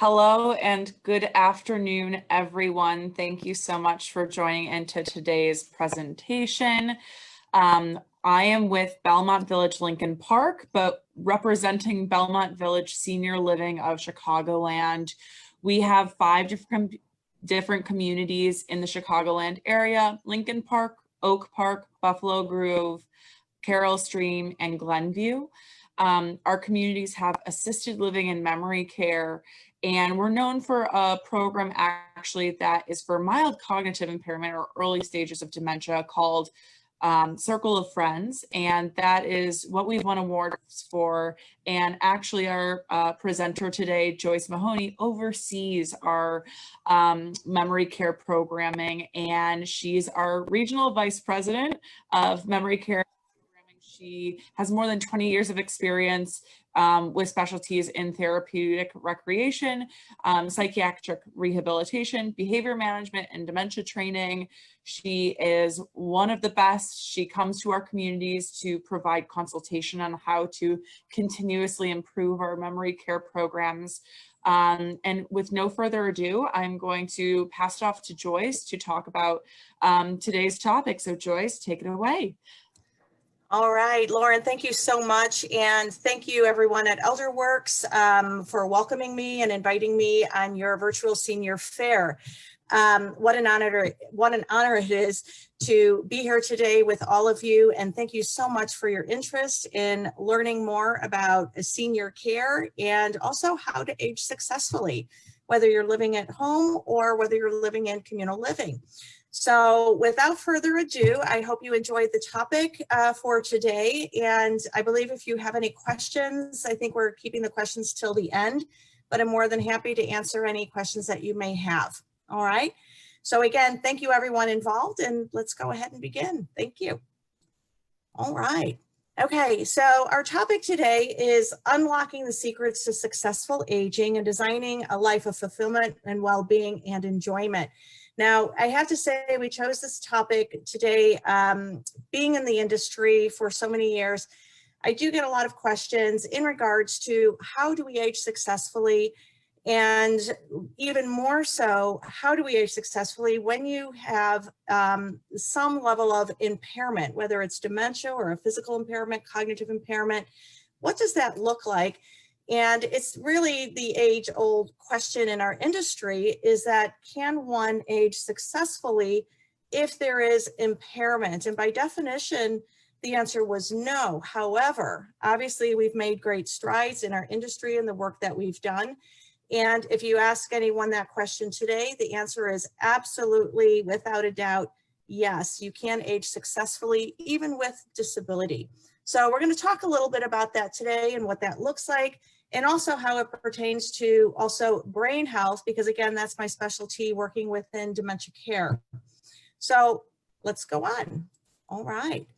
Hello and good afternoon, everyone. Thank you so much for joining into today's presentation. I am with Belmont Village Lincoln Park, but representing Belmont Village Senior Living of Chicagoland. We have five different communities in the Chicagoland area: Lincoln Park, Oak Park, Buffalo Grove, Carroll Stream, and Glenview. Our communities have assisted living and memory care, and we're known for a program actually that is for mild cognitive impairment or early stages of dementia called Circle of Friends, and that is what we've won awards for. And actually our presenter today, Joyce Mahoney, oversees our memory care programming, and she's our regional vice president of memory care. She has more than 20 years of experience with specialties in therapeutic recreation, psychiatric rehabilitation, behavior management, and dementia training. She is one of the best. She comes to our communities to provide consultation on how to continuously improve our memory care programs. And with no further ado, I'm going to pass it off to Joyce to talk about today's topic. So Joyce, take it away. All right, Lauren, thank you so much. And thank you everyone at Elderwerks for welcoming me and inviting me on your virtual senior fair. What an honor it is to be here today with all of you. And thank you so much for your interest in learning more about senior care and also how to age successfully, whether you're living at home or whether you're living in communal living. So without further ado, I hope you enjoyed the topic for today. And I believe if you have any questions, I think we're keeping the questions till the end, but I'm more than happy to answer any questions that you may have. All right. So again, thank you everyone involved, and let's go ahead and begin. Thank you. All right. Okay, so our topic today is unlocking the secrets to successful aging and designing a life of fulfillment and well-being and enjoyment. Now, I have to say we chose this topic today, being in the industry for so many years. I do get a lot of questions in regards to how do we age successfully, and even more so, how do we age successfully when you have some level of impairment, whether it's dementia or a physical impairment, cognitive impairment. What does that look like? And it's really the age-old question in our industry, is that can one age successfully if there is impairment? And by definition, the answer was no. However, obviously we've made great strides in our industry and the work that we've done. And if you ask anyone that question today, the answer is absolutely, without a doubt, yes, you can age successfully, even with disability. So we're going to talk a little bit about that today and what that looks like, and also how it pertains to also brain health, because again, that's my specialty, working within dementia care. So let's go on. All right.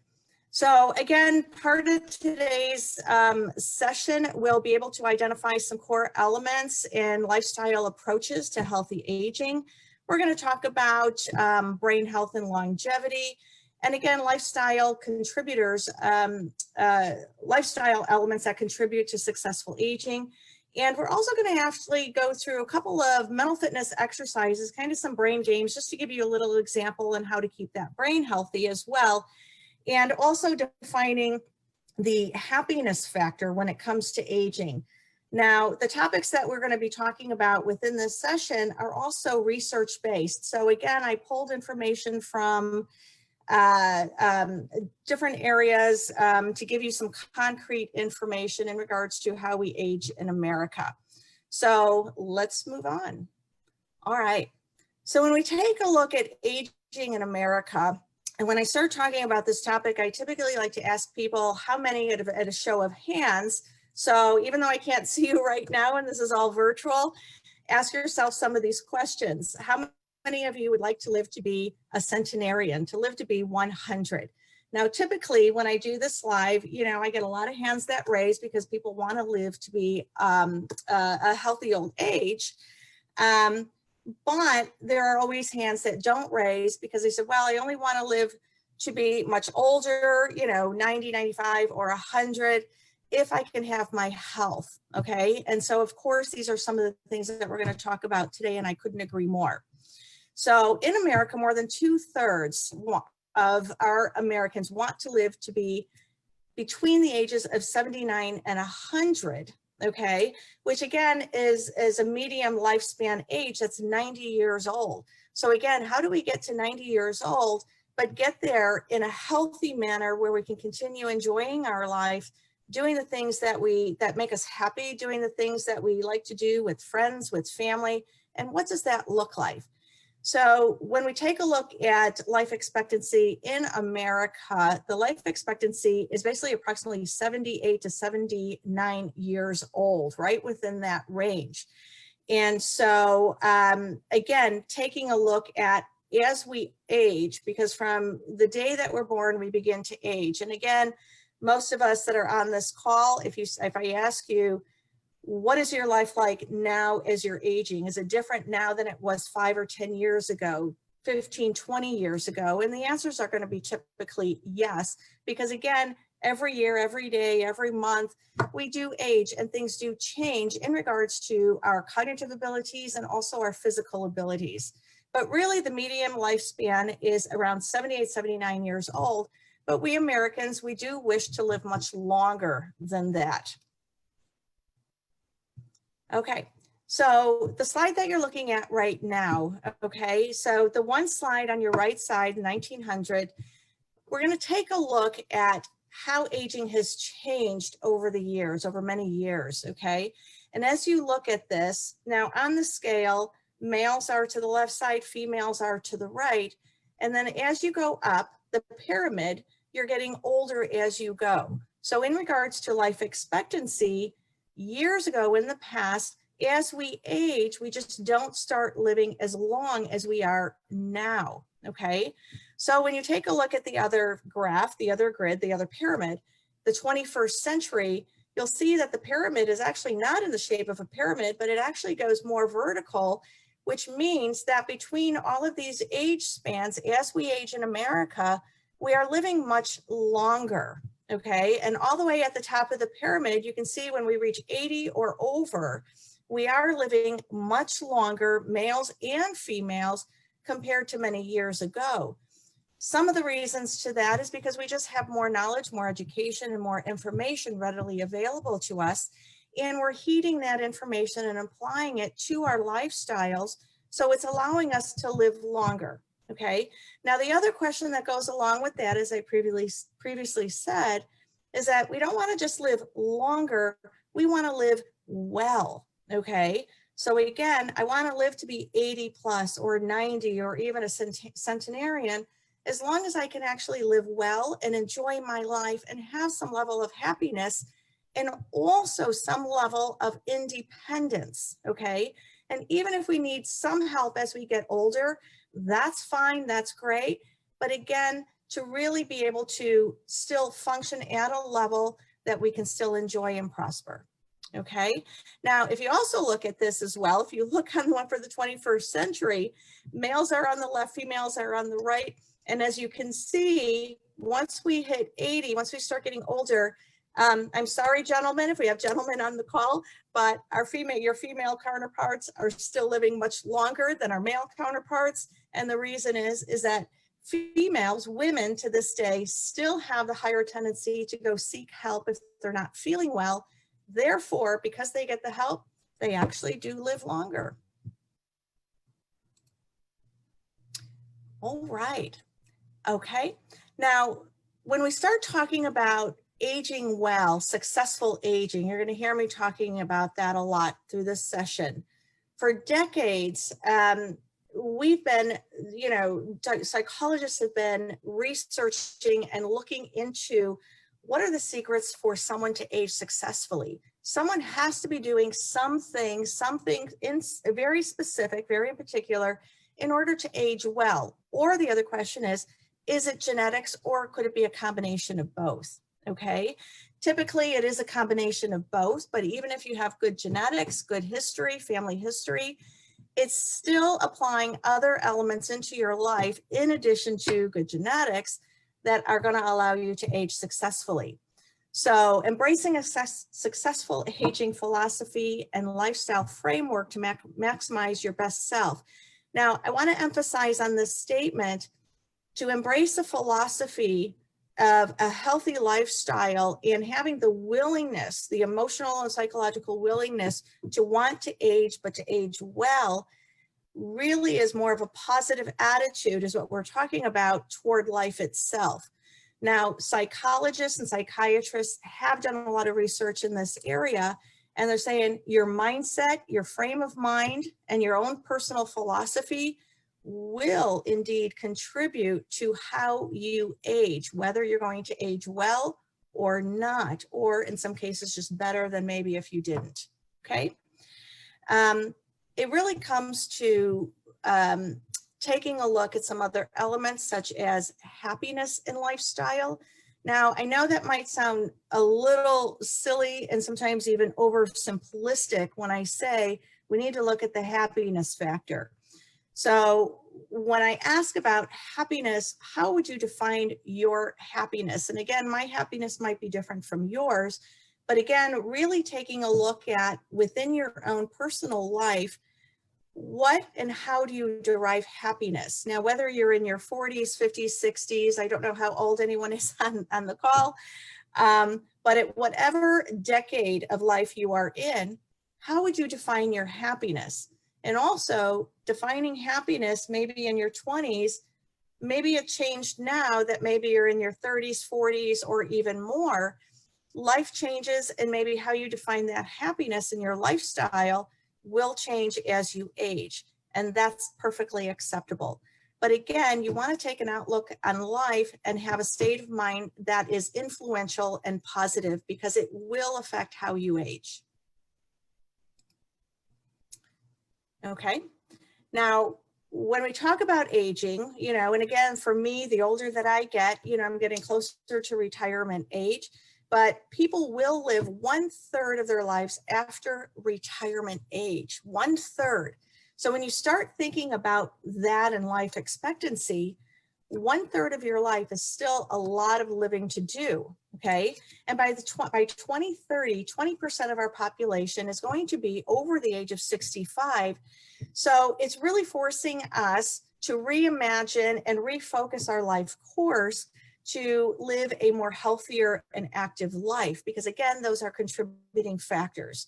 So again, part of today's session, we'll be able to identify some core elements and lifestyle approaches to healthy aging. We're going to talk about brain health and longevity. And again, lifestyle contributors, lifestyle elements that contribute to successful aging. And we're also going to actually go through a couple of mental fitness exercises, kind of some brain games, just to give you a little example on how to keep that brain healthy as well. And also defining the happiness factor when it comes to aging. Now, the topics that we're going to be talking about within this session are also research-based. So again, I pulled information from different areas to give you some concrete information in regards to how we age in America. So let's move on. All right. So when we take a look at aging in America, and when I start talking about this topic, I typically like to ask people how many at a show of hands. So even though I can't see you right now and this is all virtual, ask yourself some of these questions. How many of you would like to live to be a centenarian, to live to be 100? Now, typically when I do this live, you know, I get a lot of hands that raise because people want to live to be a healthy old age. But there are always hands that don't raise because they said, well, I only want to live to be much older, you know, 90, 95, or 100. if I can have my health, okay? And so of course, these are some of the things that we're gonna talk about today, and I couldn't agree more. So in America, more than 2/3 of our Americans want to live to be between the ages of 79 and 100, okay? Which again is a medium lifespan age, that's 90 years old. So again, how do we get to 90 years old, but get there in a healthy manner where we can continue enjoying our life, doing the things that make us happy, doing the things that we like to do with friends, with family, and what does that look like? So when we take a look at life expectancy in America, the life expectancy is basically approximately 78 to 79 years old, right within that range. And so again, taking a look at as we age, because from the day that we're born, we begin to age. And again, most of us that are on this call, if I ask you, what is your life like now as you're aging? Is it different now than it was 5 or 10 years ago, 15, 20 years ago? And the answers are going to be typically yes, because again, every year, every day, every month, we do age and things do change in regards to our cognitive abilities and also our physical abilities. But really the medium lifespan is around 78, 79 years old. But we Americans, we do wish to live much longer than that. Okay, so the slide that you're looking at right now, okay, so the one slide on your right side, 1900, we're going to take a look at how aging has changed over the years, over many years, okay? And as you look at this, now on the scale, males are to the left side, females are to the right. And then as you go up the pyramid, you're getting older as you go. So in regards to life expectancy, years ago in the past, as we age, we just don't start living as long as we are now, okay? So when you take a look at the other graph, the other grid, the other pyramid, the 21st century, you'll see that the pyramid is actually not in the shape of a pyramid, but it actually goes more vertical, which means that between all of these age spans, as we age in America, we are living much longer. Okay, and all the way at the top of the pyramid, you can see when we reach 80 or over, we are living much longer, males and females, compared to many years ago. Some of the reasons to that is because we just have more knowledge, more education, and more information readily available to us. And we're heeding that information and applying it to our lifestyles. So it's allowing us to live longer. Okay, now the other question that goes along with that, as I previously said, is that we don't want to just live longer, we want to live well, okay? So again, I want to live to be 80 plus or 90 or even a centenarian, as long as I can actually live well and enjoy my life and have some level of happiness and also some level of independence, okay? And even if we need some help as we get older, that's fine, that's great. But again, to really be able to still function at a level that we can still enjoy and prosper. Okay, now if you also look at this as well, if you look on the one for the 21st century, males are on the left, females are on the right. And as you can see, once we hit 80, once we start getting older, I'm sorry, gentlemen, if we have gentlemen on the call, but your female counterparts are still living much longer than our male counterparts. And the reason is that females, women to this day, still have the higher tendency to go seek help if they're not feeling well. Therefore, because they get the help, they actually do live longer. All right. Okay. Now, when we start talking about aging well, successful aging, you're going to hear me talking about that a lot through this session. For decades, we've been, psychologists have been researching and looking into what are the secrets for someone to age successfully. Someone has to be doing something in very specific, very in particular, in order to age well. Or the other question is it genetics or could it be a combination of both? Okay, typically it is a combination of both, but even if you have good genetics, good history, family history, it's still applying other elements into your life in addition to good genetics that are going to allow you to age successfully. So embracing a successful aging philosophy and lifestyle framework to maximize your best self. Now, I want to emphasize on this statement, to embrace a philosophy of a healthy lifestyle and having the willingness, the emotional and psychological willingness to want to age, but to age well, really is more of a positive attitude, is what we're talking about, toward life itself. Now, psychologists and psychiatrists have done a lot of research in this area, and they're saying your mindset, your frame of mind, and your own personal philosophy will indeed contribute to how you age, whether you're going to age well or not, or in some cases just better than maybe if you didn't, okay? It really comes to taking a look at some other elements such as happiness in lifestyle. Now, I know that might sound a little silly and sometimes even oversimplistic when I say we need to look at the happiness factor. So when I ask about happiness, how would you define your happiness? And again, my happiness might be different from yours, but again, really taking a look at within your own personal life, what and how do you derive happiness? Now, whether you're in your 40s, 50s, 60s, I don't know how old anyone is on the call, but at whatever decade of life you are in, how would you define your happiness? And also defining happiness maybe in your 20s, maybe it changed now that maybe you're in your 30s, 40s, or even more. Life changes, and maybe how you define that happiness in your lifestyle will change as you age, and that's perfectly acceptable. But again, you want to take an outlook on life and have a state of mind that is influential and positive, because it will affect how you age. Okay, now when we talk about aging, and again, for me, the older that I get, I'm getting closer to retirement age, but people will live 1/3 of their lives after retirement age, 1/3. So when you start thinking about that in life expectancy, 1/3 of your life is still a lot of living to do, okay? And by 2030, 20% of our population is going to be over the age of 65. So it's really forcing us to reimagine and refocus our life course to live a more healthier and active life, because again, those are contributing factors.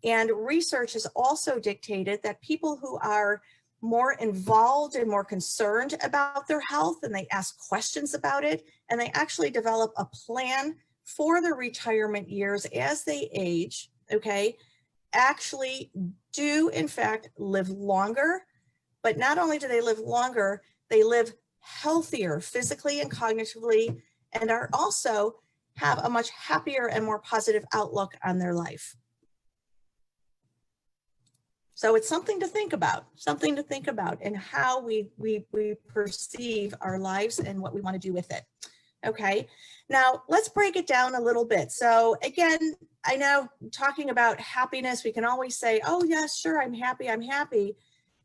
And research has also dictated that people who are more involved and more concerned about their health, and they ask questions about it, and they actually develop a plan for their retirement years as they age, okay, actually do in fact live longer. But not only do they live longer, they live healthier physically and cognitively, and are also have a much happier and more positive outlook on their life. So it's something to think about, and how we perceive our lives and what we want to do with it. Okay, now let's break it down a little bit. So again, I know talking about happiness, we can always say, oh yes, sure, I'm happy.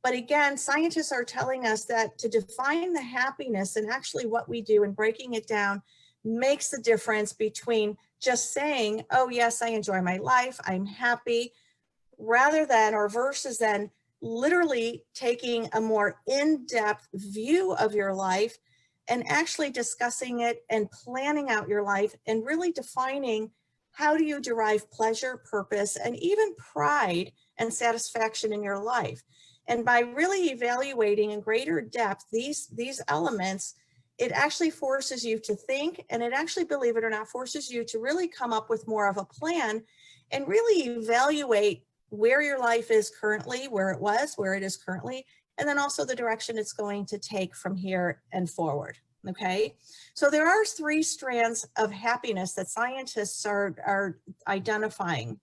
But again, scientists are telling us that to define the happiness and actually what we do and breaking it down makes the difference between just saying, oh yes, I enjoy my life, I'm happy, rather than, or versus then literally taking a more in-depth view of your life and actually discussing it and planning out your life and really defining how do you derive pleasure, purpose, and even pride and satisfaction in your life. And by really evaluating in greater depth these elements, it actually forces you to think, and it actually, believe it or not, forces you to really come up with more of a plan and really evaluate where your life is currently, where it was, where it is currently, and then also the direction it's going to take from here and forward, okay? So there are 3 strands of happiness that scientists are identifying.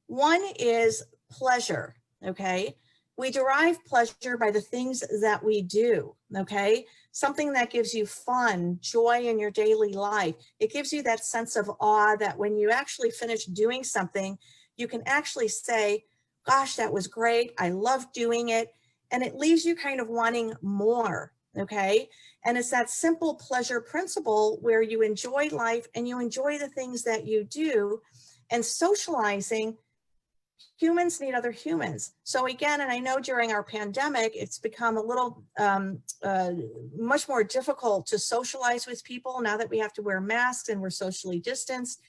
One is pleasure, okay? We derive pleasure by the things that we do, okay? Something that gives you fun, joy in your daily life. It gives you that sense of awe that when you actually finish doing something, you can actually say, gosh, that was great. I love doing it. And it leaves you kind of wanting more, okay? And it's that simple pleasure principle where you enjoy life and you enjoy the things that you do. And socializing, humans need other humans. So again, and I know during our pandemic, it's become a little much more difficult to socialize with people now that we have to wear masks and we're socially distanced.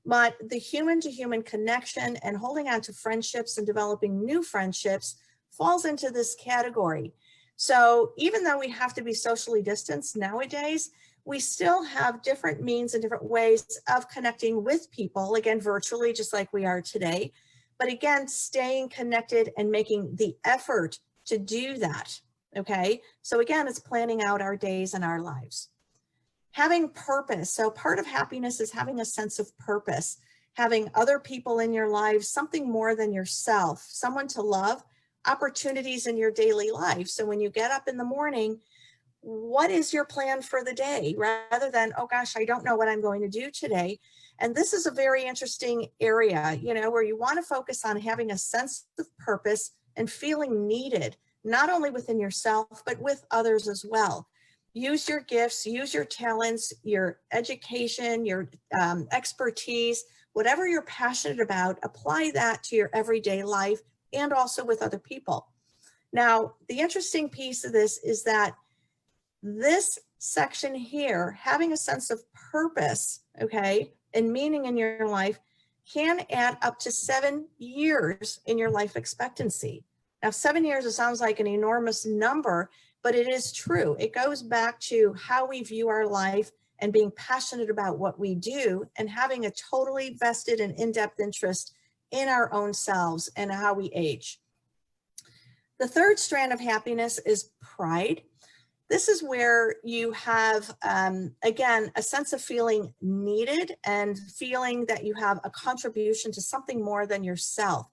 But the human to human connection and holding on to friendships and developing new friendships falls into this category. So even though we have to be socially distanced nowadays, we still have different means and different ways of connecting with people, again, virtually, just like we are today. But again, staying connected and making the effort to do that, okay? So again, it's planning out our days and our lives. Having purpose. So part of happiness is having a sense of purpose, having other people in your life, something more than yourself, someone to love, opportunities in your daily life. So when you get up in the morning, what is your plan for the day rather than, oh gosh, I don't know what I'm going to do today. And this is a very interesting area, you know, where you want to focus on having a sense of purpose and feeling needed, not only within yourself, but with others as well. Use your gifts, use your talents, your education, your expertise, whatever you're passionate about, apply that to your everyday life and also with other people. Now, the interesting piece of this is that this section here, having a sense of purpose, okay, and meaning in your life can add up to 7 years in your life expectancy. Now, 7 years, it sounds like an enormous number, but it is true. It goes back to how we view our life and being passionate about what we do and having a totally vested and in-depth interest in our own selves and how we age. The third strand of happiness is pride. This is where you have, again, a sense of feeling needed and feeling that you have a contribution to something more than yourself,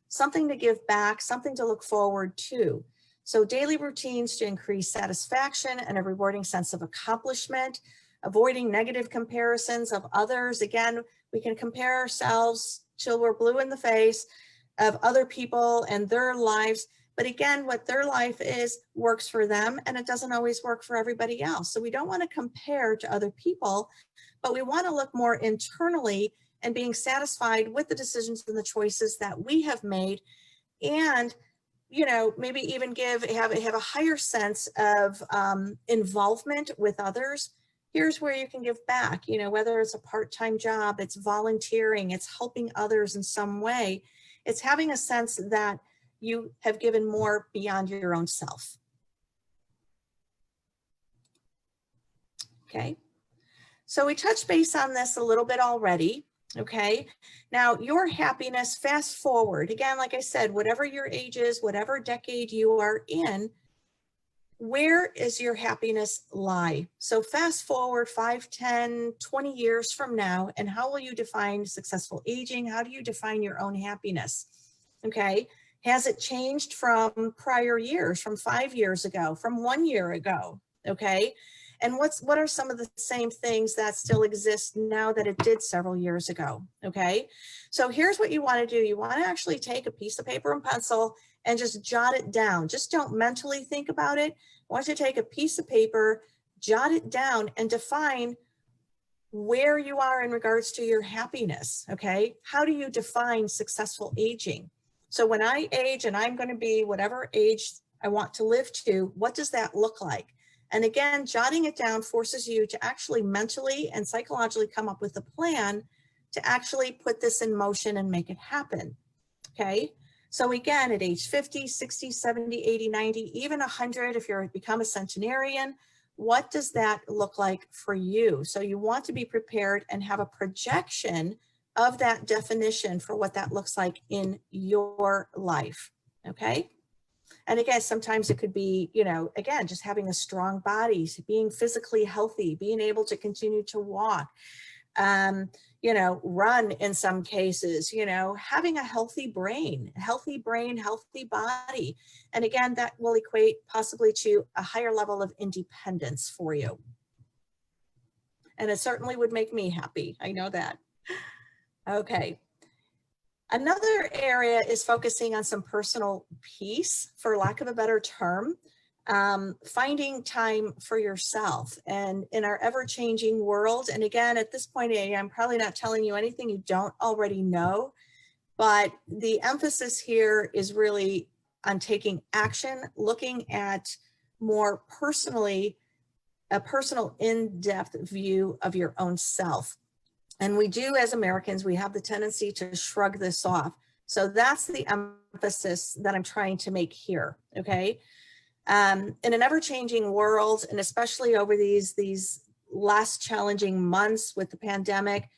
something to give back, something to look forward to. So daily routines to increase satisfaction and a rewarding sense of accomplishment, avoiding negative comparisons of others. Again, we can compare ourselves till we're blue in the face of other people and their lives. But again, what their life is works for them and it doesn't always work for everybody else. So we don't want to compare to other people, but we want to look more internally and being satisfied with the decisions and the choices that we have made. And, you know, maybe even have a higher sense of involvement with others. Here's where you can give back, you know, whether it's a part-time job, it's volunteering, it's helping others in some way. It's having a sense that you have given more beyond your own self. Okay, so we touched base on this a little bit already. Okay, now your happiness, fast forward, again, like I said, whatever your age is, whatever decade you are in, where is your happiness lie? So fast forward 5, 10, 20 years from now, and how will you define successful aging? How do you define your own happiness? Okay. Has it changed from prior years, from 5 years ago, from 1 year ago? Okay. And what are some of the same things that still exist now that it did several years ago? Okay. So here's what you want to do. You want to actually take a piece of paper and pencil and just jot it down. Just don't mentally think about it. I want you to take a piece of paper, jot it down, and define where you are in regards to your happiness. Okay. How do you define successful aging? So when I age and I'm going to be whatever age I want to live to, what does that look like? And again, jotting it down forces you to actually mentally and psychologically come up with a plan to actually put this in motion and make it happen. Okay. So again, at age 50, 60, 70, 80, 90, even 100, if you're become a centenarian, what does that look like for you? So you want to be prepared and have a projection of that definition for what that looks like in your life. Okay. And again, sometimes it could be, you know, again, just having a strong body, being physically healthy, being able to continue to walk, you know, run in some cases, you know, having a healthy brain, healthy body. And again, that will equate possibly to a higher level of independence for you. And it certainly would make me happy. I know that. Okay. Another area is focusing on some personal peace, for lack of a better term. finding time for yourself. And in our ever-changing world, and again, at this point, I'm probably not telling you anything you don't already know, but the emphasis here is really on taking action, looking at more personally, a personal in-depth view of your own self. And we do, as Americans, we have the tendency to shrug this off. So that's the emphasis that I'm trying to make here, okay? In an ever-changing world, and especially over these last challenging months with the pandemic,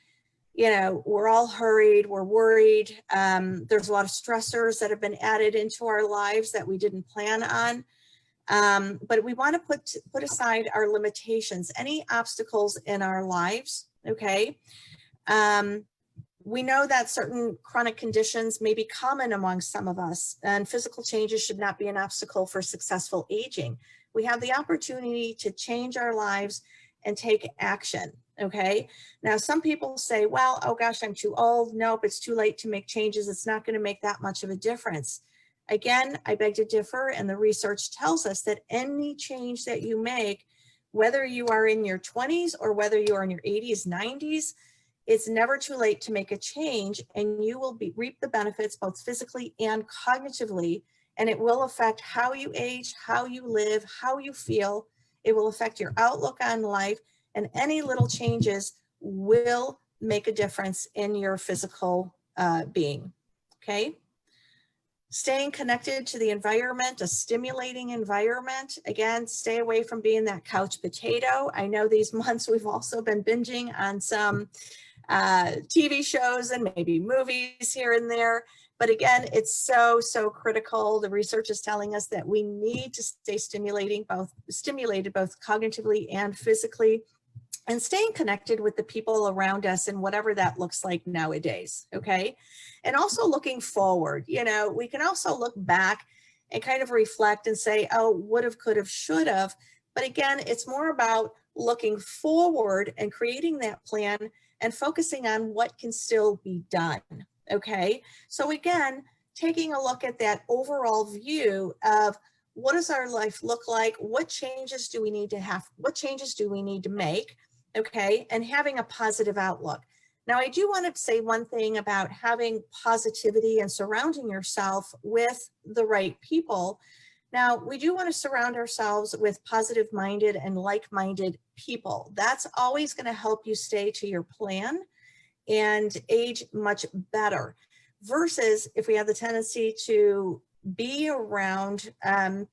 you know, we're all hurried, we're worried. There's a lot of stressors that have been added into our lives that we didn't plan on. But we want to put aside our limitations, any obstacles in our lives, okay? We know that certain chronic conditions may be common among some of us, and physical changes should not be an obstacle for successful aging. We have the opportunity to change our lives and take action, okay? Now, some people say, well, oh gosh, I'm too old. Nope, it's too late to make changes. It's not going to make that much of a difference. Again, I beg to differ, and the research tells us that any change that you make, whether you are in your 20s or whether you are in your 80s, 90s, it's never too late to make a change, and you will reap the benefits both physically and cognitively, and it will affect how you age, how you live, how you feel. It will affect your outlook on life, and any little changes will make a difference in your physical being, okay? Staying connected to the environment, a stimulating environment. Again, stay away from being that couch potato. I know these months we've also been binging on some TV shows and maybe movies here and there. But again, it's so critical. The research is telling us that we need to stay stimulated both cognitively and physically, and staying connected with the people around us and whatever that looks like nowadays, okay? And also looking forward, you know, we can also look back and kind of reflect and say, oh, would have, could have, should have. But again, it's more about looking forward and creating that plan and focusing on what can still be done, okay? So again, taking a look at that overall view of what does our life look like? What changes do we need to have? What changes do we need to make, okay? And having a positive outlook. Now, I do want to say one thing about having positivity and surrounding yourself with the right people. Now, we do want to surround ourselves with positive-minded and like-minded people. That's always going to help you stay to your plan and age much better. Versus if we have the tendency to be around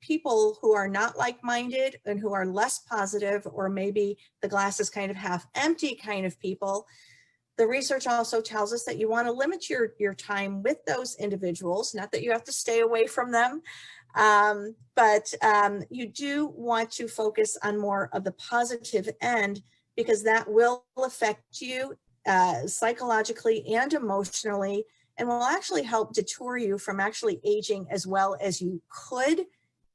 people who are not like-minded and who are less positive, or maybe the glass is kind of half empty kind of people, the research also tells us that you want to limit your time with those individuals, not that you have to stay away from them, but you do want to focus on more of the positive end, because that will affect you psychologically and emotionally, and will actually help deter you from actually aging as well as you could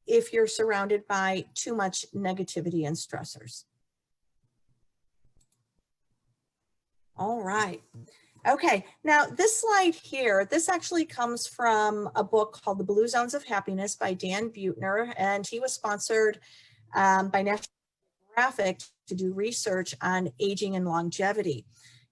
if you're surrounded by too much negativity and stressors. All right. Okay, now this slide here, this actually comes from a book called The Blue Zones of Happiness by Dan Buettner, and he was sponsored by National Geographic to do research on aging and longevity.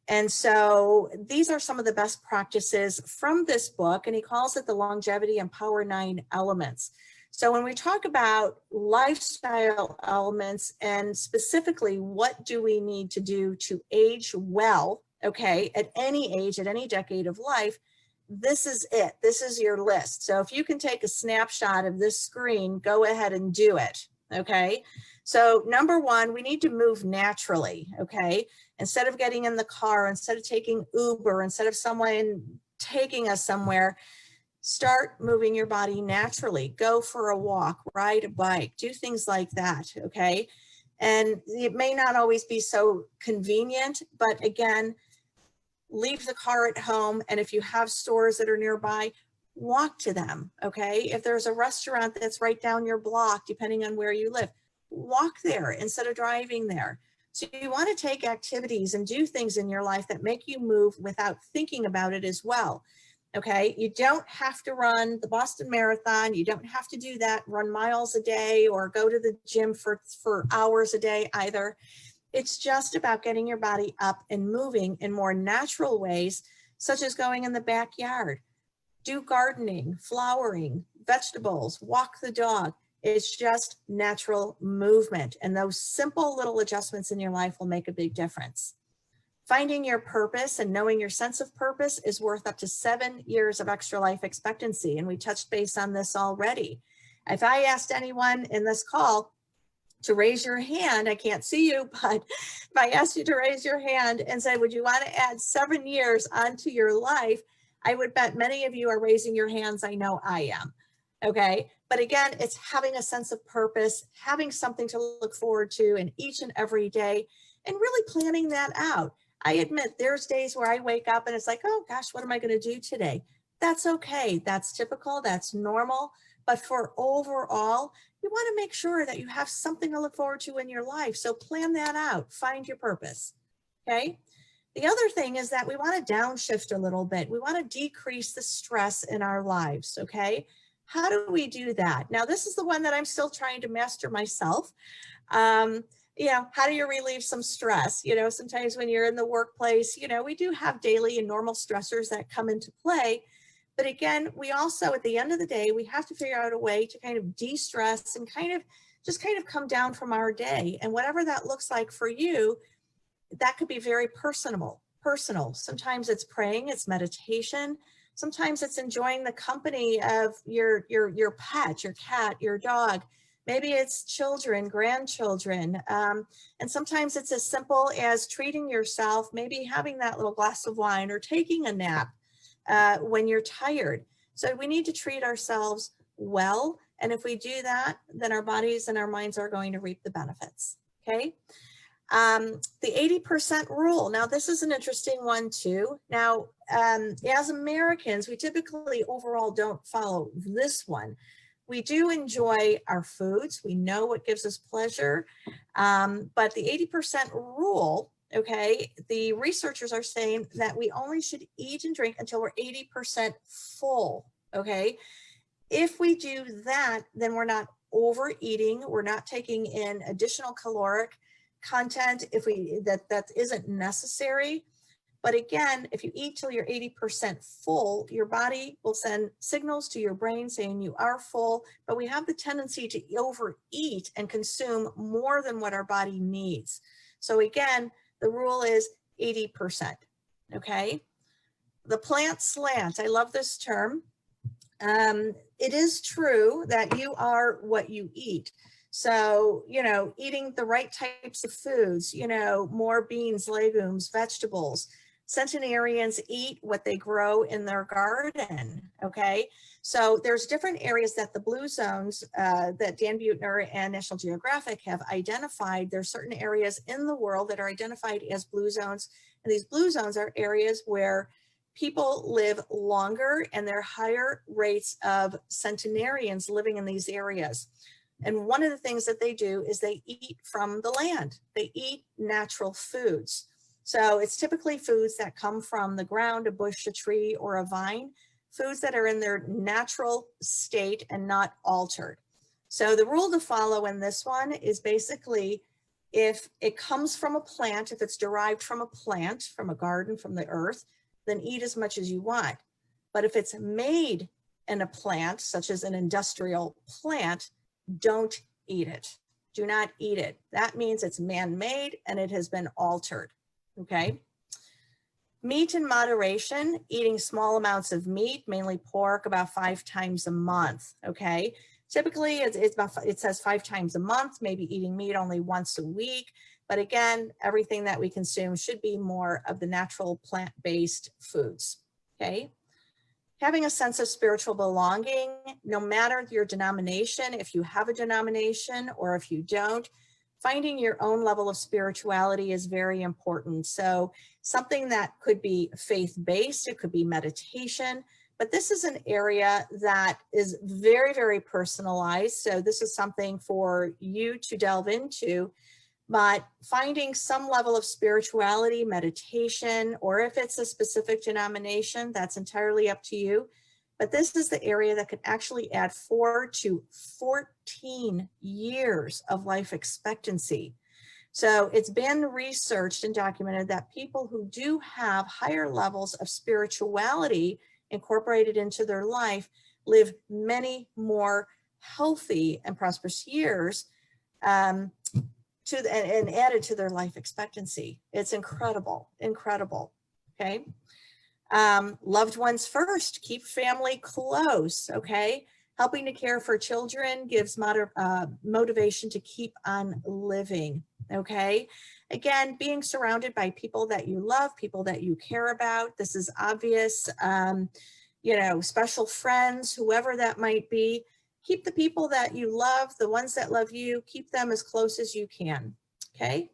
And so these are some of the best practices from this book, and he calls it the Longevity and Power 9 Elements. So when we talk about lifestyle elements, and specifically what do we need to do to age well, okay, at any age, at any decade of life, this is it. This is your list. So if you can take a snapshot of this screen, go ahead and do it, okay? So number one, we need to move naturally, okay? Instead of getting in the car, instead of taking Uber, instead of someone taking us somewhere, start moving your body naturally. Go for a walk, ride a bike, do things like that, okay? And it may not always be so convenient, but again, leave the car at home, and if you have stores that are nearby, walk to them, okay? If there's a restaurant that's right down your block, depending on where you live, walk there instead of driving there. So you want to take activities and do things in your life that make you move without thinking about it as well. Okay, you don't have to run the Boston Marathon. You don't have to do that, run miles a day or go to the gym for hours a day either. It's just about getting your body up and moving in more natural ways, such as going in the backyard, do gardening, flowering, vegetables, walk the dog. It's just natural movement. And those simple little adjustments in your life will make a big difference. Finding your purpose and knowing your sense of purpose is worth up to 7 years of extra life expectancy. And we touched base on this already. If I asked anyone in this call to raise your hand, I can't see you, but if I asked you to raise your hand and say, would you want to add 7 years onto your life? I would bet many of you are raising your hands. I know I am. Okay. But again, it's having a sense of purpose, having something to look forward to in each and every day, and really planning that out. I admit there's days where I wake up and it's like, oh gosh, what am I going to do today? That's okay. That's typical. That's normal. But for overall, you want to make sure that you have something to look forward to in your life. So plan that out. Find your purpose. Okay. The other thing is that we want to downshift a little bit. We want to decrease the stress in our lives. Okay. How do we do that? Now, this is the one that I'm still trying to master myself. How do you relieve some stress? Sometimes when you're in the workplace, we do have daily and normal stressors that come into play. But again, we also, at the end of the day, we have to figure out a way to kind of de-stress and kind of come down from our day. And whatever that looks like for you, that could be very personal. Sometimes it's praying, it's meditation. Sometimes it's enjoying the company of your pet, your cat, your dog. Maybe it's children, grandchildren. And sometimes it's as simple as treating yourself, maybe having that little glass of wine or taking a nap when you're tired. So we need to treat ourselves well. And if we do that, then our bodies and our minds are going to reap the benefits. Okay. The 80% rule. Now, this is an interesting one too. Now, as Americans, we typically overall don't follow this one. We do enjoy our foods. We know what gives us pleasure. But the 80% rule, okay, the researchers are saying that we only should eat and drink until we're 80% full, okay? If we do that, then we're not overeating. We're not taking in additional caloric content that isn't necessary. But again, if you eat till you're 80% full, your body will send signals to your brain saying you are full, but we have the tendency to overeat and consume more than what our body needs. So again, the rule is 80%, okay? The plant slant, I love this term. It is true that you are what you eat. So, eating the right types of foods, more beans, legumes, vegetables. Centenarians eat what they grow in their garden, okay? So there's different areas that the blue zones that Dan Buettner and National Geographic have identified. There's certain areas in the world that are identified as blue zones. And these blue zones are areas where people live longer and there are higher rates of centenarians living in these areas. And one of the things that they do is they eat from the land. They eat natural foods. So it's typically foods that come from the ground, a bush, a tree, or a vine, foods that are in their natural state and not altered. So the rule to follow in this one is basically if it comes from a plant, if it's derived from a plant, from a garden, from the earth, then eat as much as you want. But if it's made in a plant, such as an industrial plant, don't eat it. Do not eat it. That means it's man-made and it has been altered. Okay. Meat in moderation, eating small amounts of meat, mainly pork, about 5 times a month. Okay. Typically it says 5 times a month, maybe eating meat only once a week. But again, everything that we consume should be more of the natural plant-based foods. Okay. Having a sense of spiritual belonging, no matter your denomination, if you have a denomination or if you don't, finding your own level of spirituality is very important. So something that could be faith-based, it could be meditation, but this is an area that is very, very personalized. So this is something for you to delve into. but finding some level of spirituality, meditation, or if it's a specific denomination, that's entirely up to you. But this is the area that could actually add 4 to 14 years of life expectancy. So it's been researched and documented that people who do have higher levels of spirituality incorporated into their life live many more healthy and prosperous years and added to their life expectancy. It's incredible, incredible. Okay. Loved ones first, keep family close. Okay. Helping to care for children gives motivation to keep on living. Okay. Again, being surrounded by people that you love, people that you care about. This is obvious. You know, special friends, whoever that might be. Keep the people that you love, the ones that love you, keep them as close as you can. Okay.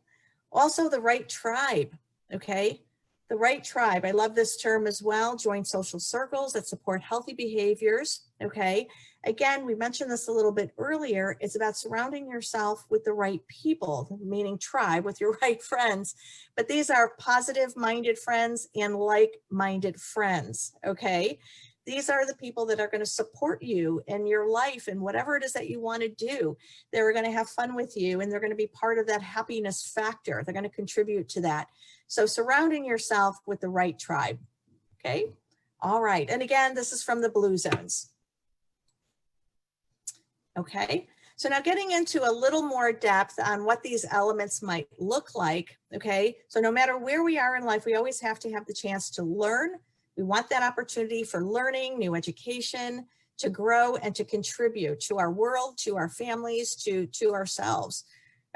Also, the right tribe. Okay. The right tribe. I love this term as well. Join social circles that support healthy behaviors. Okay. Again, we mentioned this a little bit earlier. It's about surrounding yourself with the right people, meaning tribe, with your right friends. But these are positive-minded friends and like-minded friends. Okay. These are the people that are going to support you in your life and whatever it is that you want to do. They're going to have fun with you and they're going to be part of that happiness factor. They're going to contribute to that. So surrounding yourself with the right tribe. Okay. All right. And again, this is from the blue zones. Okay. So now getting into a little more depth on what these elements might look like. Okay. So no matter where we are in life, we always have to have the chance to learn. We want that opportunity for learning, new education, to grow and to contribute to our world, to our families, to ourselves.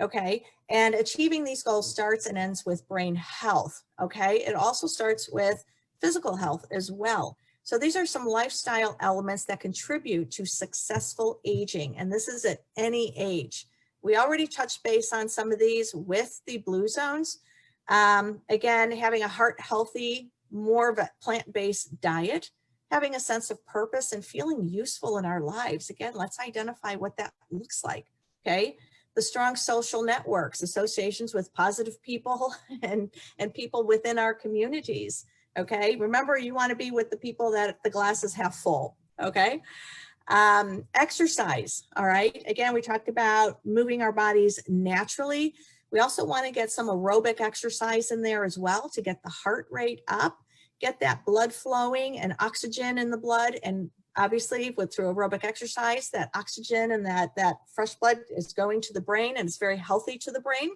Okay. And achieving these goals starts and ends with brain health. Okay. It also starts with physical health as well. So these are some lifestyle elements that contribute to successful aging. And this is at any age. We already touched base on some of these with the blue zones. Again, having a heart healthy, more of a plant-based diet, having a sense of purpose and feeling useful in our lives. Again, let's identify what that looks like. Okay. The strong social networks, associations with positive people and people within our communities. Okay. Remember, you want to be with the people that the glass is half full. Okay. Exercise. All right. Again, we talked about moving our bodies naturally. We also want to get some aerobic exercise in there as well to get the heart rate up, get that blood flowing and oxygen in the blood. And obviously through aerobic exercise, that oxygen and that fresh blood is going to the brain and it's very healthy to the brain.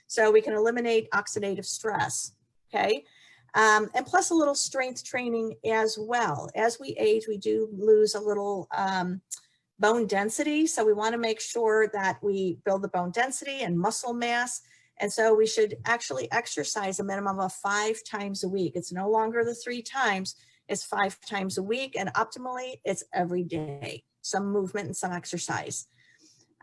So we can eliminate oxidative stress. Okay. And plus a little strength training as well. As we age, we do lose a little bone density. So we want to make sure that we build the bone density and muscle mass. And so we should actually exercise a minimum of 5 times a week. It's no longer the 3 times, it's 5 times a week. And optimally, it's every day, some movement and some exercise.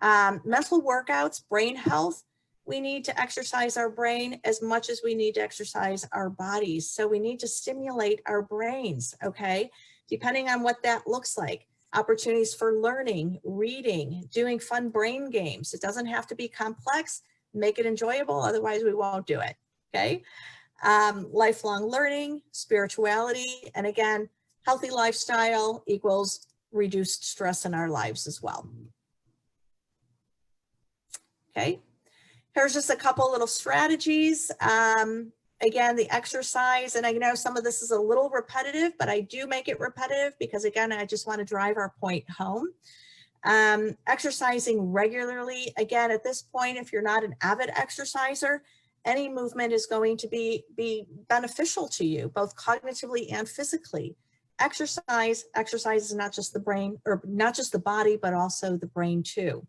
Mental workouts, brain health. We need to exercise our brain as much as we need to exercise our bodies. So we need to stimulate our brains, okay? Depending on what that looks like. Opportunities for learning, reading, doing fun brain games. It doesn't have to be complex. Make it enjoyable, otherwise we won't do it, okay? Lifelong learning, spirituality, and again, healthy lifestyle equals reduced stress in our lives as well. Okay. Here's just a couple little strategies. Again, the exercise, and I know some of this is a little repetitive, but I do make it repetitive because again, I just want to drive our point home. Exercising regularly. Again, at this point, if you're not an avid exerciser, any movement is going to be beneficial to you, both cognitively and physically. Exercise is not just the brain or not just the body, but also the brain too.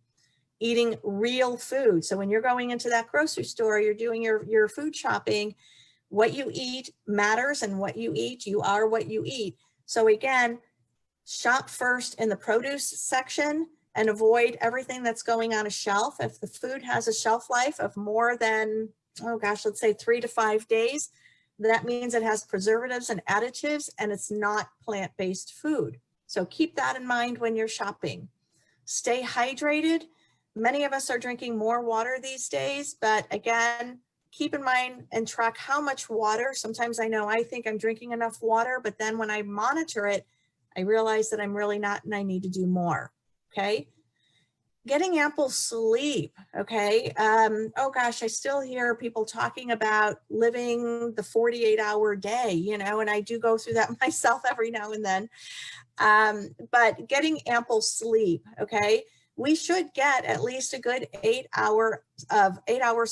Eating real food. So when you're going into that grocery store, you're doing your food shopping, what you eat matters, and what you eat, you are what you eat. So again, shop first in the produce section and avoid everything that's going on a shelf. If the food has a shelf life of more than, oh gosh, let's say 3 to 5 days, that means it has preservatives and additives and it's not plant-based food. So keep that in mind when you're shopping. Stay hydrated. Many of us are drinking more water these days, but again, keep in mind and track how much water. Sometimes I know I think I'm drinking enough water, but then when I monitor it, I realize that I'm really not, and I need to do more. Okay. Getting ample sleep. Okay. Oh gosh, I still hear people talking about living the 48-hour day, you know, and I do go through that myself every now and then. But getting ample sleep. Okay. We should get at least a good 8 hours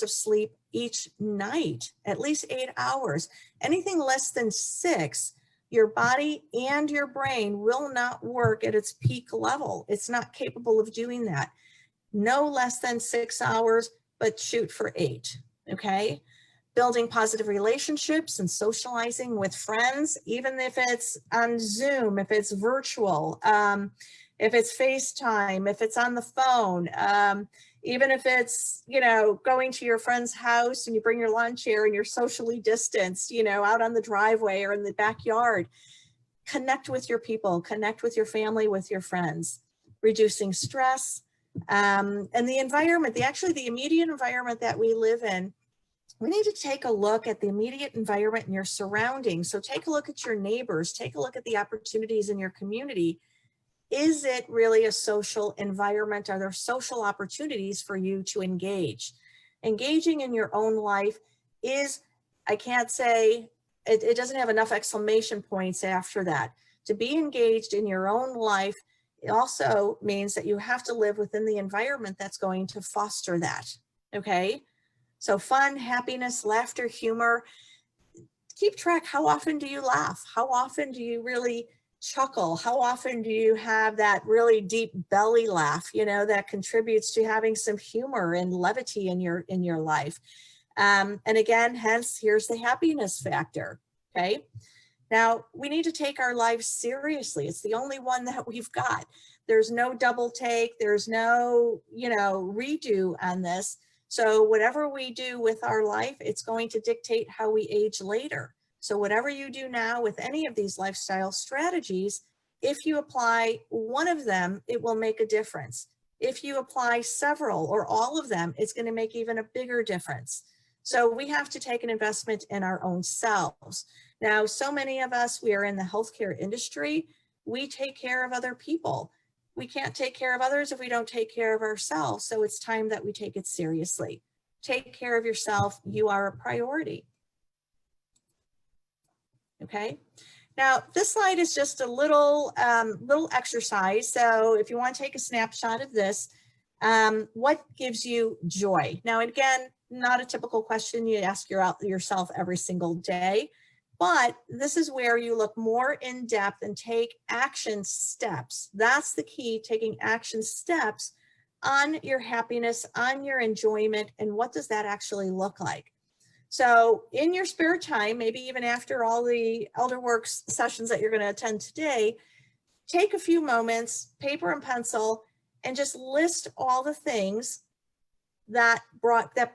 of sleep each night, at least 8 hours. Anything less than 6, your body and your brain will not work at its peak level. It's not capable of doing that. No less than 6 hours, but shoot for 8, okay? Building positive relationships and socializing with friends, even if it's on Zoom, if it's virtual, if it's FaceTime, if it's on the phone, even if it's, you know, going to your friend's house and you bring your lawn chair and you're socially distanced, you know, out on the driveway or in the backyard. Connect with your people, connect with your family, with your friends, reducing stress, and the environment, the immediate environment that we live in. We need to take a look at the immediate environment and your surroundings. So take a look at your neighbors, take a look at the opportunities in your community. Is it really a social environment? Are there social opportunities for you to engage? Engaging in your own life is, I can't say, it doesn't have enough exclamation points after that. To be engaged in your own life, it also means that you have to live within the environment that's going to foster that, okay? So fun, happiness, laughter, humor. Keep track. How often do you laugh? How often do you really chuckle? How often do you have that really deep belly laugh, you know, that contributes to having some humor and levity in your life? And again, hence, here's the happiness factor, okay? Now, we need to take our lives seriously. It's the only one that we've got. There's no double take. There's no, you know, redo on this. So whatever we do with our life, it's going to dictate how we age later. So whatever you do now with any of these lifestyle strategies, if you apply one of them, it will make a difference. If you apply several or all of them, it's going to make even a bigger difference. So we have to take an investment in our own selves. Now, so many of us, we are in the healthcare industry. We take care of other people. We can't take care of others if we don't take care of ourselves. So it's time that we take it seriously. Take care of yourself. You are a priority. Okay. Now, this slide is just a little exercise. So if you want to take a snapshot of this, what gives you joy? Now, again, not a typical question you ask yourself every single day, but this is where you look more in depth and take action steps. That's the key, taking action steps on your happiness, on your enjoyment, and what does that actually look like? So in your spare time, maybe even after all the Elderwerks sessions that you're going to attend today, take a few moments, paper and pencil, and just list all the things that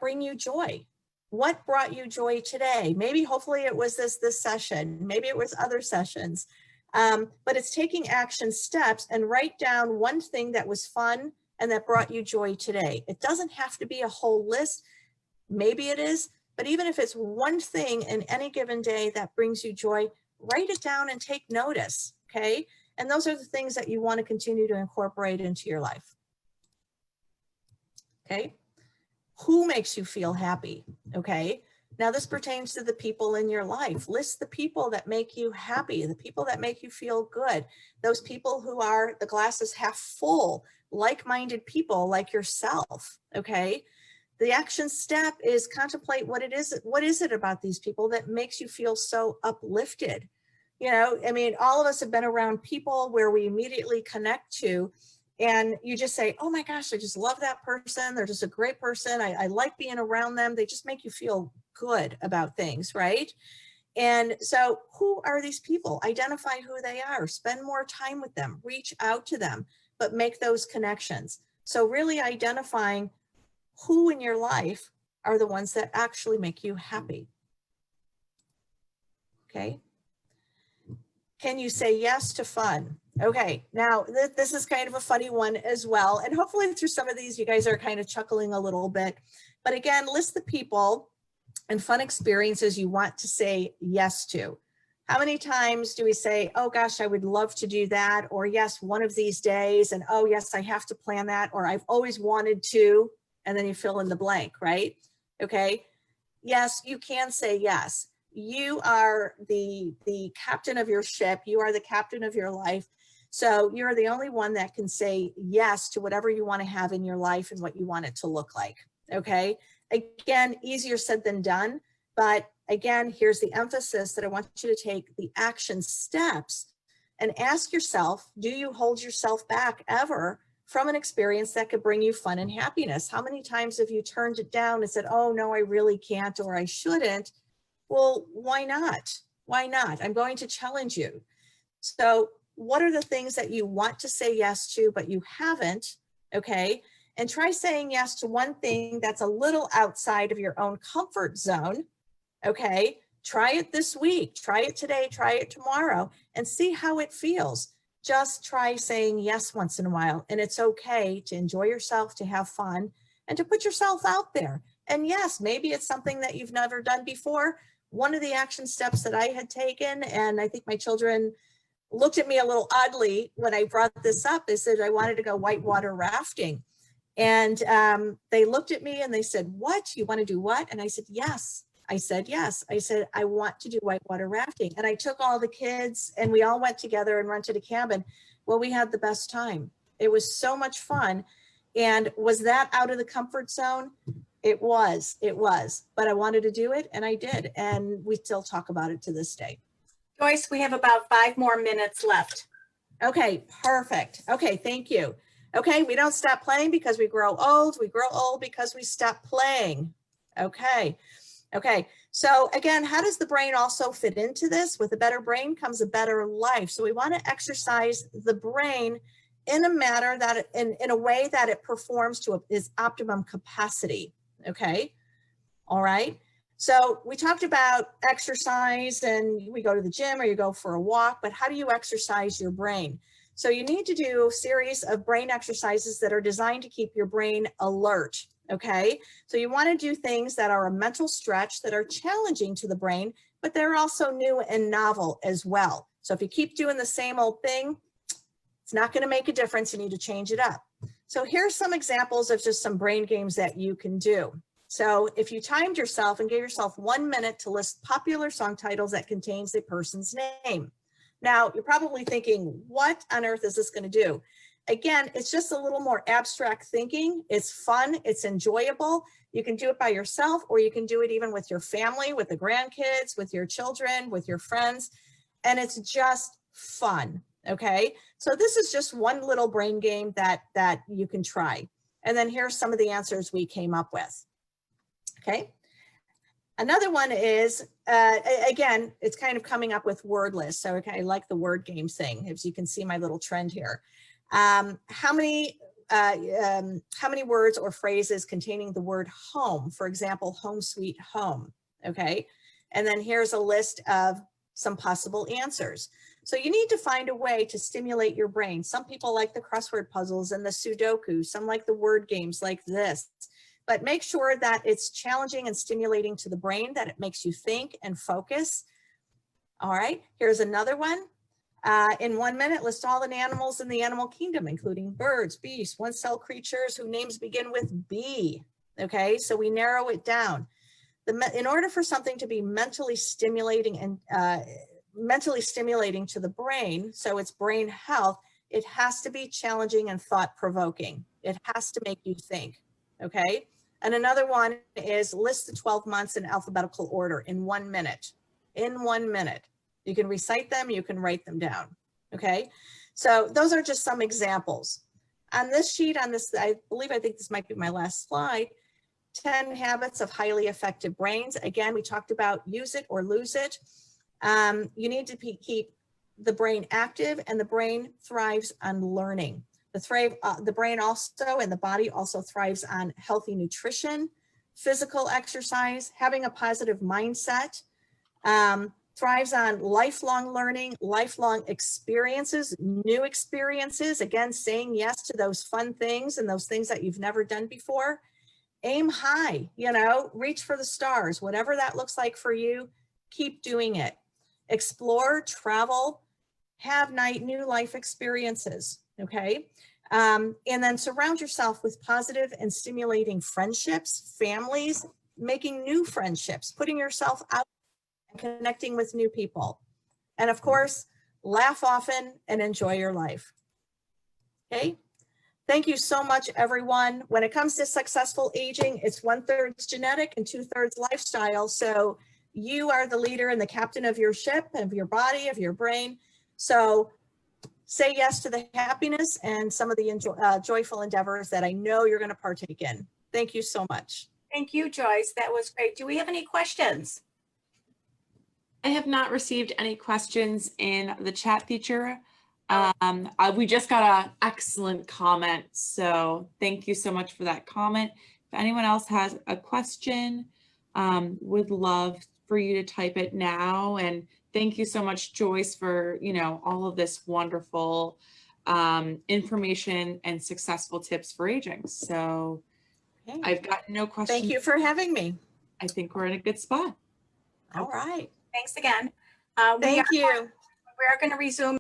bring you joy. What brought you joy today? Maybe hopefully it was this session, maybe it was other sessions, but it's taking action steps and write down one thing that was fun and that brought you joy today. It doesn't have to be a whole list. Maybe it is, but even if it's one thing in any given day that brings you joy, write it down and take notice, okay? And those are the things that you want to continue to incorporate into your life. Okay. Who makes you feel happy? Okay. Now this pertains to the people in your life. List the people that make you happy, the people that make you feel good, those people who are the glass is half full, like-minded people like yourself. Okay. The action step is contemplate what is it about these people that makes you feel so uplifted? You know, I mean, all of us have been around people where we immediately connect to, and you just say, oh my gosh, I just love that person. They're just a great person. I like being around them. They just make you feel good about things, right? And so who are these people? Identify who they are, spend more time with them, reach out to them, but make those connections. So really identifying who in your life are the ones that actually make you happy. Okay. Can you say yes to fun? Okay, now this is kind of a funny one as well. And hopefully through some of these, you guys are kind of chuckling a little bit. But again, list the people and fun experiences you want to say yes to. How many times do we say, oh gosh, I would love to do that, or yes, one of these days, and oh yes, I have to plan that, or I've always wanted to, and then you fill in the blank, right? Okay, yes, you can say yes. You are the captain of your ship. You are the captain of your life. So you're the only one that can say yes to whatever you want to have in your life and what you want it to look like. Okay. Again, easier said than done. But again, here's the emphasis that I want you to take the action steps and ask yourself, do you hold yourself back ever from an experience that could bring you fun and happiness? How many times have you turned it down and said, oh no, I really can't, or I shouldn't? Well, why not? Why not? I'm going to challenge you. So what are the things that you want to say yes to, but you haven't? Okay. And try saying yes to one thing that's a little outside of your own comfort zone. Okay. Try it this week, try it today, try it tomorrow, and see how it feels. Just try saying yes once in a while. And it's okay to enjoy yourself, to have fun, and to put yourself out there. And yes, maybe it's something that you've never done before. One of the action steps that I had taken, and I think my children looked at me a little oddly when I brought this up, they said I wanted to go whitewater rafting. And they looked at me and they said, what? You want to do what? And I said, yes. I said, yes. I said, I want to do whitewater rafting. And I took all the kids and we all went together and rented a cabin. Well, we had the best time. It was so much fun. And was that out of the comfort zone? It was, but I wanted to do it and I did. And we still talk about it to this day. Joyce, we have about 5 more minutes left. Okay, perfect. Okay, thank you. Okay, we don't stop playing because we grow old. We grow old because we stop playing. Okay, okay. So again, how does the brain also fit into this? With a better brain comes a better life. So we want to exercise the brain in a manner that, in a way that it performs to its optimum capacity. Okay, all right. So we talked about exercise and we go to the gym or you go for a walk, but how do you exercise your brain? So you need to do a series of brain exercises that are designed to keep your brain alert, okay? So you want to do things that are a mental stretch, that are challenging to the brain, but they're also new and novel as well. So if you keep doing the same old thing, it's not going to make a difference. You need to change it up. So here's some examples of just some brain games that you can do. So if you timed yourself and gave yourself 1 minute to list popular song titles that contains a person's name. Now, you're probably thinking, what on earth is this going to do? Again, it's just a little more abstract thinking. It's fun. It's enjoyable. You can do it by yourself, or you can do it even with your family, with the grandkids, with your children, with your friends. And it's just fun. Okay. So this is just one little brain game that you can try. And then here's some of the answers we came up with. Okay. Another one is, again, it's kind of coming up with word lists. So okay, I like the word game thing, as you can see my little trend here. How many words or phrases containing the word home? For example, home sweet home, okay? And then here's a list of some possible answers. So you need to find a way to stimulate your brain. Some people like the crossword puzzles and the Sudoku, some like the word games like this. But make sure that it's challenging and stimulating to the brain, that it makes you think and focus. All right, here's another one. In 1 minute, list all the animals in the animal kingdom, including birds, beasts, one-cell creatures whose names begin with B. Okay, so we narrow it down. In order for something to be mentally stimulating and mentally stimulating to the brain, so it's brain health, it has to be challenging and thought-provoking. It has to make you think. Okay. And another one is list the 12 months in alphabetical order in 1 minute. In 1 minute. You can recite them, you can write them down. Okay. So those are just some examples. On this sheet, on this, I think this might be my last slide, 10 habits of highly effective brains. Again, we talked about use it or lose it. You need to keep the brain active, and the brain thrives on learning. The brain also and the body also thrives on healthy nutrition, physical exercise, having a positive mindset, thrives on lifelong learning, lifelong experiences, new experiences. Again, saying yes to those fun things and those things that you've never done before. Aim high, reach for the stars, whatever that looks like for you, keep doing it. Explore, travel, have new life experiences, okay? And then surround yourself with positive and stimulating friendships, families, making new friendships, putting yourself out and connecting with new people. And of course, laugh often and enjoy your life, okay? Thank you so much, everyone. When it comes to successful aging, it's 1/3 genetic and 2/3 lifestyle. So you are the leader and the captain of your ship, of your body, of your brain. So say yes to the happiness and some of the joyful endeavors that I know you're going to partake in. Thank you so much. Thank you, Joyce. That was great. Do we have any questions? I have not received any questions in the chat feature. We just got an excellent comment, so thank you so much for that comment. If anyone else has a question, would love for you to type it now. And thank you so much, Joyce, for all of this wonderful information and successful tips for aging. So Okay. I've got no questions. Thank you for having me. I think we're in a good spot. All right. Thanks again. Thank you. We are going to resume